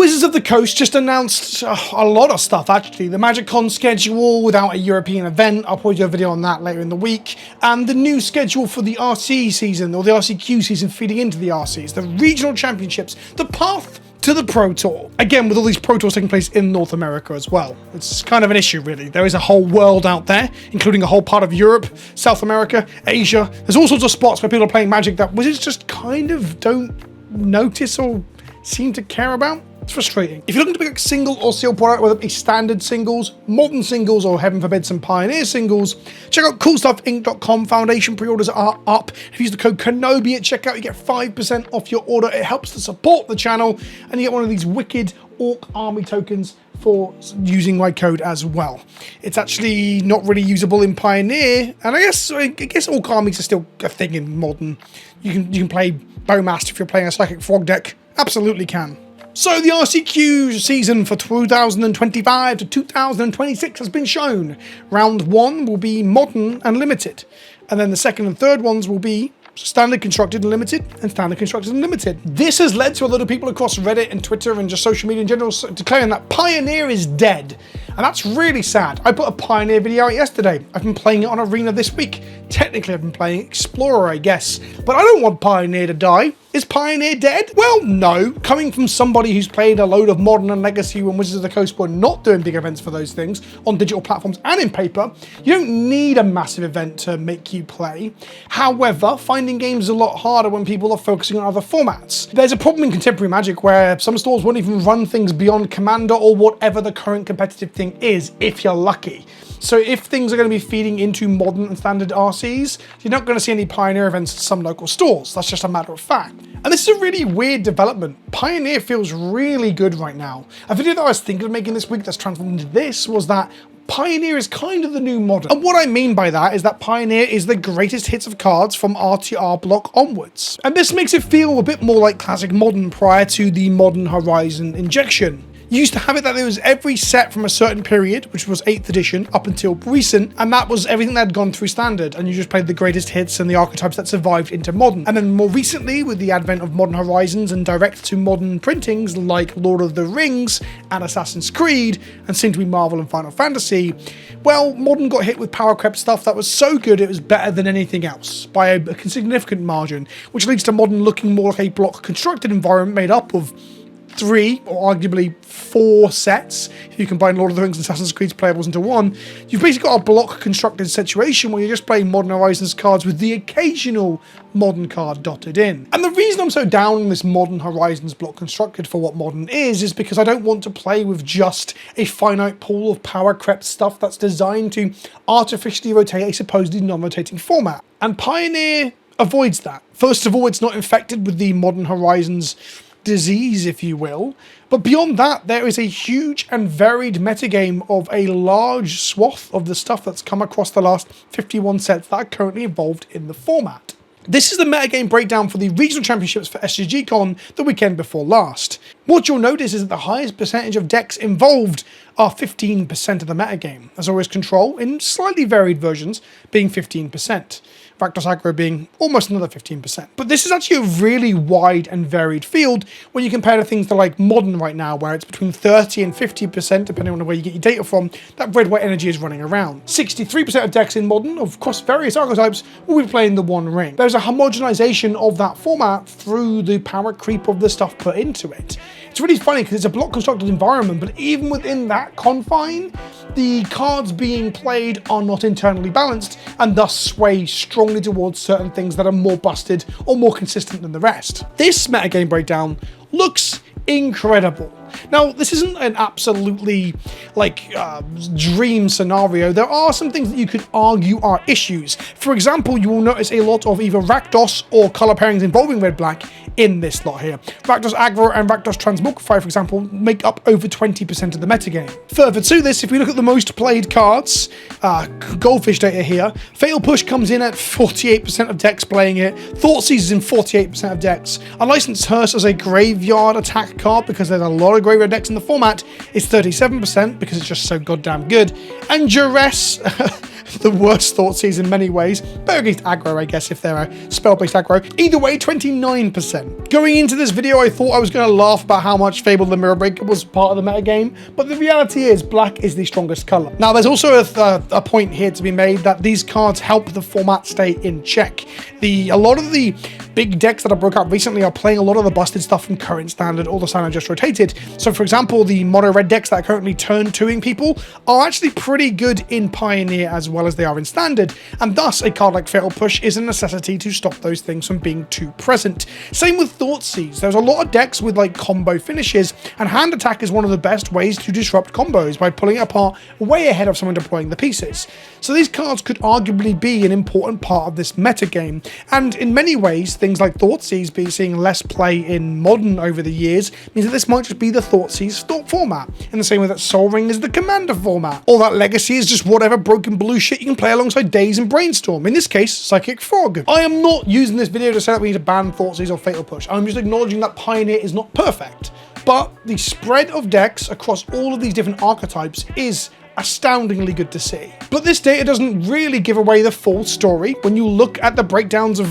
Wizards of the Coast just announced a lot of stuff, actually. The MagicCon schedule without a European event, I'll probably do a video on that later in the week, and the new schedule for the RC season, or the RCQ season feeding into the RCs, the regional championships, the path to the Pro Tour. Again, with all these Pro Tours taking place in North America as well. It's kind of an issue, really. There is a whole world out there, including a whole part of Europe, South America, Asia. There's all sorts of spots where people are playing Magic that Wizards just kind of don't notice or seem to care about. It's frustrating. If you're looking to pick a single or sealed product, whether it be standard singles, modern singles, or heaven forbid some Pioneer singles, check out CoolStuffInc.com. Foundation pre-orders are up. If you use the code KENOBI at checkout, you get 5% off your order. It helps to support the channel, and you get one of these wicked Orc Army tokens for using my code as well. It's actually not really usable in Pioneer, and I guess Orc Armies are still a thing in Modern. You can play Bowmaster if you're playing a Psychic Frog deck. Absolutely can. So the RCQ season for 2025 to 2026 has been shown. Round 1 will be Modern and Limited, and then the second and third ones will be Standard Constructed and Limited, and Standard Constructed and Limited. This has led to a lot of people across Reddit and Twitter and just social media in general declaring that Pioneer is dead. And that's really sad. I put a Pioneer video out yesterday. I've been playing it on Arena this week. Technically, I've been playing Explorer, I guess. But I don't want Pioneer to die. Is Pioneer dead? Well, no. Coming from somebody who's played a load of Modern and Legacy when Wizards of the Coast were not doing big events for those things on digital platforms and in paper, you don't need a massive event to make you play. However, finding games is a lot harder when people are focusing on other formats. There's a problem in contemporary Magic where some stores won't even run things beyond Commander or whatever the current competitive thing is, if you're lucky. So if things are going to be feeding into Modern and Standard RCs, you're not going to see any Pioneer events at some local stores. That's just a matter of fact. And this is a really weird development. Pioneer feels really good right now. A video that I was thinking of making this week that's transformed into this was that Pioneer is kind of the new Modern. And what I mean by that is that Pioneer is the greatest hits of cards from RTR block onwards. And this makes it feel a bit more like classic Modern prior to the Modern Horizon injection. You used to have it that there was every set from a certain period, which was 8th edition, up until recent, and that was everything that had gone through Standard, and you just played the greatest hits and the archetypes that survived into Modern. And then more recently, with the advent of Modern Horizons and direct-to-Modern printings like Lord of the Rings and Assassin's Creed, and soon to be Marvel and Final Fantasy, well, Modern got hit with power creep stuff that was so good it was better than anything else, by a significant margin, which leads to Modern looking more like a block-constructed environment made up of 3 or arguably 4 sets. If you combine Lord of the Rings and Assassin's Creed's playables into one, you've basically got a block constructed situation where you're just playing Modern Horizons cards with the occasional Modern card dotted in. And the reason I'm so down on this Modern Horizons block constructed for what Modern is because I don't want to play with just a finite pool of power crept stuff that's designed to artificially rotate a supposedly non-rotating format. And Pioneer avoids that. First of all, it's not infected with the Modern Horizons disease, if you will, but beyond that, there is a huge and varied metagame of a large swath of the stuff that's come across the last 51 sets that are currently involved in the format. This is the metagame breakdown for the regional championships for SCGCon the weekend before last. What you'll notice is that the highest percentage of decks involved are 15% of the metagame, as always Control, in slightly varied versions, being 15%. Rakdos Aggro being almost another 15%. But this is actually a really wide and varied field when you compare to things that are like Modern right now, where it's between 30 and 50%, depending on where you get your data from, that red-white energy is running around. 63% of decks in Modern, of course various archetypes, will be playing the One Ring. There's a homogenization of that format through the power creep of the stuff put into it. It's really funny because it's a block constructed environment, but even within that confine, the cards being played are not internally balanced and thus sway strongly towards certain things that are more busted or more consistent than the rest. This metagame breakdown looks incredible. Now, this isn't an absolutely dream scenario. There are some things that you could argue are issues. For example, you will notice a lot of either Rakdos or color pairings involving red-black in this lot here. Rakdos Aggro and Rakdos Transmogrify, for example, make up over 20% of the metagame. Further to this, if we look at the most played cards, Goldfish data here, Fatal Push comes in at 48% of decks playing it, Thoughtseize is in 48% of decks, Unlicensed Hearse as a graveyard attack card because there's a lot of graveyard decks in the format is 37% because it's just so goddamn good, and Duress the worst Thoughtseize in many ways. Better against aggro, I guess, if they're a spell-based aggro. Either way, 29%. Going into this video, I thought I was going to laugh about how much Fable the Mirror Breaker was part of the metagame, but the reality is black is the strongest color. Now, there's also a point here to be made that these cards help the format stay in check. A lot of the big decks that I broke out recently are playing a lot of the busted stuff from current standard or the standard just rotated. So for example, the mono red decks that are currently turn 2ing people are actually pretty good in Pioneer as well as they are in standard, and thus a card like Fatal Push is a necessity to stop those things from being too present. Same with Thoughtseize. There's a lot of decks with like combo finishes, and hand attack is one of the best ways to disrupt combos by pulling it apart way ahead of someone deploying the pieces. So these cards could arguably be an important part of this metagame, and in many ways things like Thoughtseize seeing less play in Modern over the years means that this might just be the Thoughtseize format, in the same way that Sol Ring is the Commander format, or that Legacy is just whatever broken blue shit you can play alongside Daze and Brainstorm, in this case Psychic Frog. I am not using this video to say that we need to ban Thoughtseize or Fatal Push. I'm just acknowledging that Pioneer is not perfect, but the spread of decks across all of these different archetypes is astoundingly good to see. But this data doesn't really give away the full story. When you look at the breakdowns of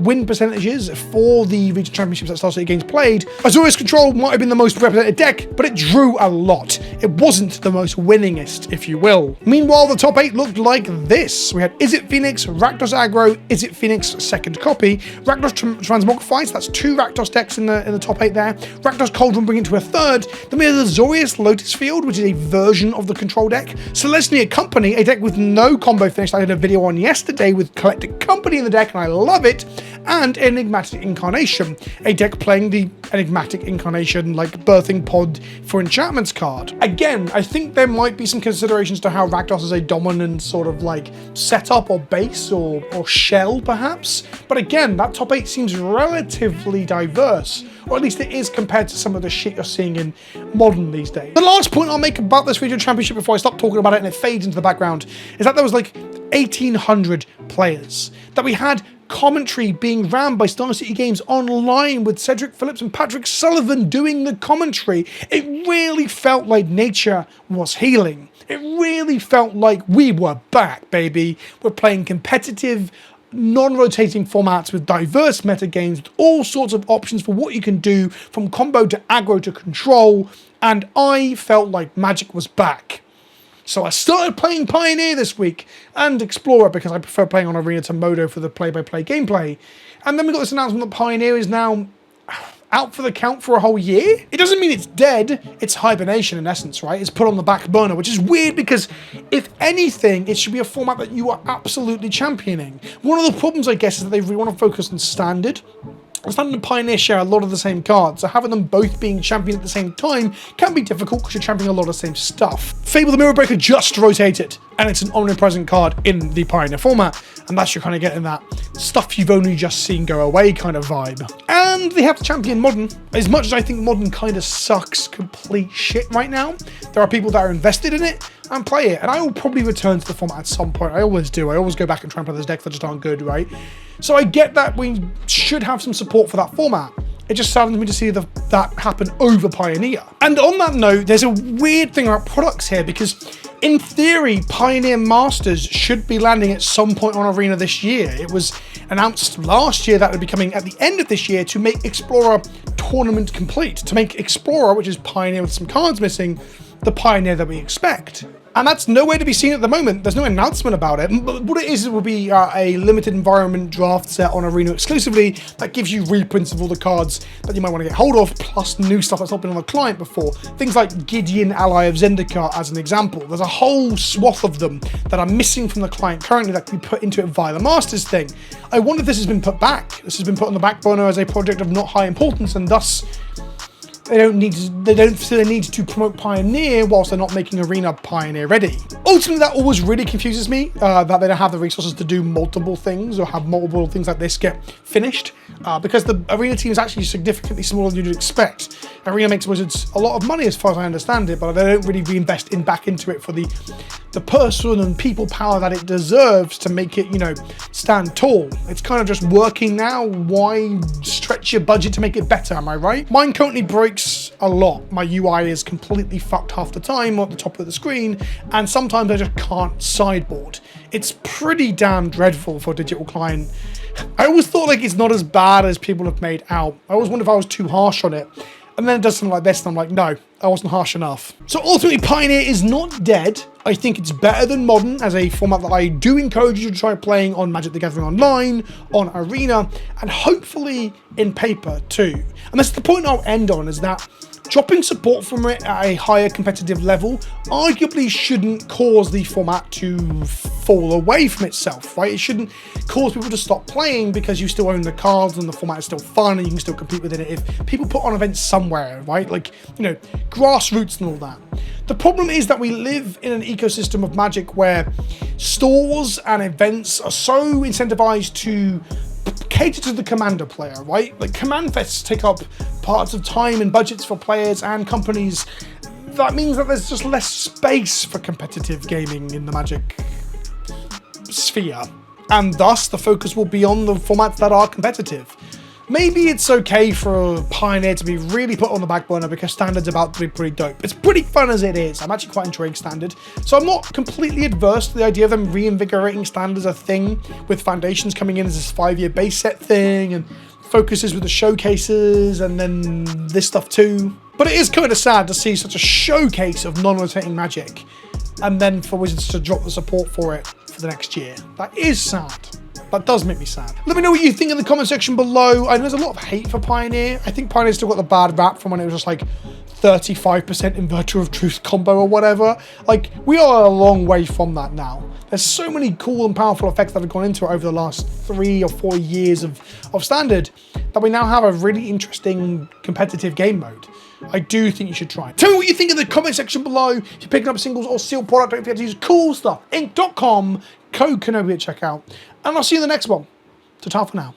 win percentages for the region championships that Star City Games played, Azorius Control might have been the most represented deck, but it drew a lot. It wasn't the most winningest, if you will. Meanwhile, the top 8 looked like this. We had Izzet Phoenix, Rakdos Aggro, Izzet Phoenix second copy, Rakdos Transmogrifies, that's 2 Rakdos decks in the top 8 there, Rakdos Cauldron bringing it to a third, then we had the Azorius Lotus Field, which is a version of the control deck, Celestia Company, a deck with no combo finish that I did a video on yesterday with Collected Company in the deck, and I love it, and Enigmatic Incarnation, a deck playing the Enigmatic Incarnation like birthing pod for enchantments card. Again, I think there might be some considerations to how Rakdos is a dominant sort of like setup or base or shell perhaps, but again, that top 8 seems relatively diverse, or at least it is compared to some of the shit you're seeing in Modern these days. The last point I'll make about this regional championship before I stop talking about it and it fades into the background is that there was like 1,800 players, that we had commentary being ran by Star City Games online with Cedric Phillips and Patrick Sullivan doing the commentary. It really felt like nature was healing. It really felt like we were back, baby. We're playing competitive, non-rotating formats with diverse metagames, with all sorts of options for what you can do from combo to aggro to control, and I felt like Magic was back. So I started playing Pioneer this week, and Explorer because I prefer playing on Arena to Modo for the play-by-play gameplay. And then we got this announcement that Pioneer is now out for the count for a whole year. It doesn't mean it's dead, it's hibernation in essence, right? It's put on the back burner, which is weird because if anything, it should be a format that you are absolutely championing. One of the problems, I guess, is that they really want to focus on standard. Standard and Pioneer share a lot of the same cards, so having them both being championed at the same time can be difficult because you're championing a lot of the same stuff. Fable the Mirror Breaker just rotated, and it's an omnipresent card in the Pioneer format, and that's you're kind of getting that stuff you've only just seen go away kind of vibe. And they have to champion Modern. As much as I think Modern kind of sucks complete shit right now, there are people that are invested in it and play it, and I will probably return to the format at some point. I always do. I always go back and try and play those decks that just aren't good, right? So I get that we should have some support for that format. It just saddens me to see that happen over Pioneer. And on that note, there's a weird thing about products here, because in theory, Pioneer Masters should be landing at some point on Arena this year. It was announced last year that it would be coming at the end of this year to make Explorer tournament complete, to make Explorer, which is Pioneer with some cards missing, the Pioneer that we expect. And that's nowhere to be seen at the moment. There's no announcement about it. But what it is, it will be a limited environment draft set on Arena exclusively that gives you reprints of all the cards that you might want to get hold of, plus new stuff that's not been on the client before. Things like Gideon, Ally of Zendikar, as an example. There's a whole swath of them that are missing from the client currently that can be put into it via the Masters thing. I wonder if this has been put back. This has been put on the back burner as a project of not high importance, and thus they don't feel the need to promote Pioneer whilst they're not making Arena Pioneer ready. Ultimately, that always really confuses me, that they don't have the resources to do multiple things or have multiple things like this get finished, because the Arena team is actually significantly smaller than you'd expect. Arena makes Wizards a lot of money as far as I understand it, but they don't really reinvest back into it for the person and people power that it deserves to make it, you know, stand tall. It's kind of just working now. Why stretch your budget to make it better, am I right? Mine currently breaks breaks a lot. My UI is completely fucked half the time at the top of the screen, and sometimes I just can't sideboard. It's pretty damn dreadful for a digital client. I always thought like it's not as bad as people have made out. I always wonder if I was too harsh on it. And then it does something like this, and I'm like, no, I wasn't harsh enough. So ultimately, Pioneer is not dead. I think it's better than Modern as a format that I do encourage you to try playing on Magic the Gathering Online, on Arena, and hopefully in paper too. And that's the point I'll end on, is that dropping support from it at a higher competitive level arguably shouldn't cause the format to fall away from itself, right? It shouldn't cause people to stop playing because you still own the cards and the format is still fun and you can still compete within it if people put on events somewhere, right? Like, you know, grassroots and all that. The problem is that we live in an ecosystem of Magic where stores and events are so incentivized to cater to the Commander player, right? Like, Command Fests take up parts of time and budgets for players and companies. That means that there's just less space for competitive gaming in the Magic sphere, and thus the focus will be on the formats that are competitive. Maybe it's okay for Pioneer to be really put on the back burner because Standard's about to be pretty dope. It's pretty fun as it is. I'm actually quite enjoying Standard. So I'm not completely adverse to the idea of them reinvigorating Standard as a thing, with Foundations coming in as this 5-year base set thing and focuses with the showcases and then this stuff too. But it is kind of sad to see such a showcase of non-rotating Magic and then for Wizards to drop the support for it for the next year. That is sad. That does make me sad. Let me know what you think in the comment section below. I know there's a lot of hate for Pioneer. I think Pioneer still got the bad rap from when it was just like 35% Inverter of Truth combo or whatever. Like, we are a long way from that now. There's so many cool and powerful effects that have gone into it over the last 3 or 4 years of Standard that we now have a really interesting competitive game mode. I do think you should try it. Tell me what you think in the comment section below. If you're picking up singles or sealed product, don't forget to use coolstuffinc.com, code Kenobi at checkout. And I'll see you in the next one. Ta-ta for now.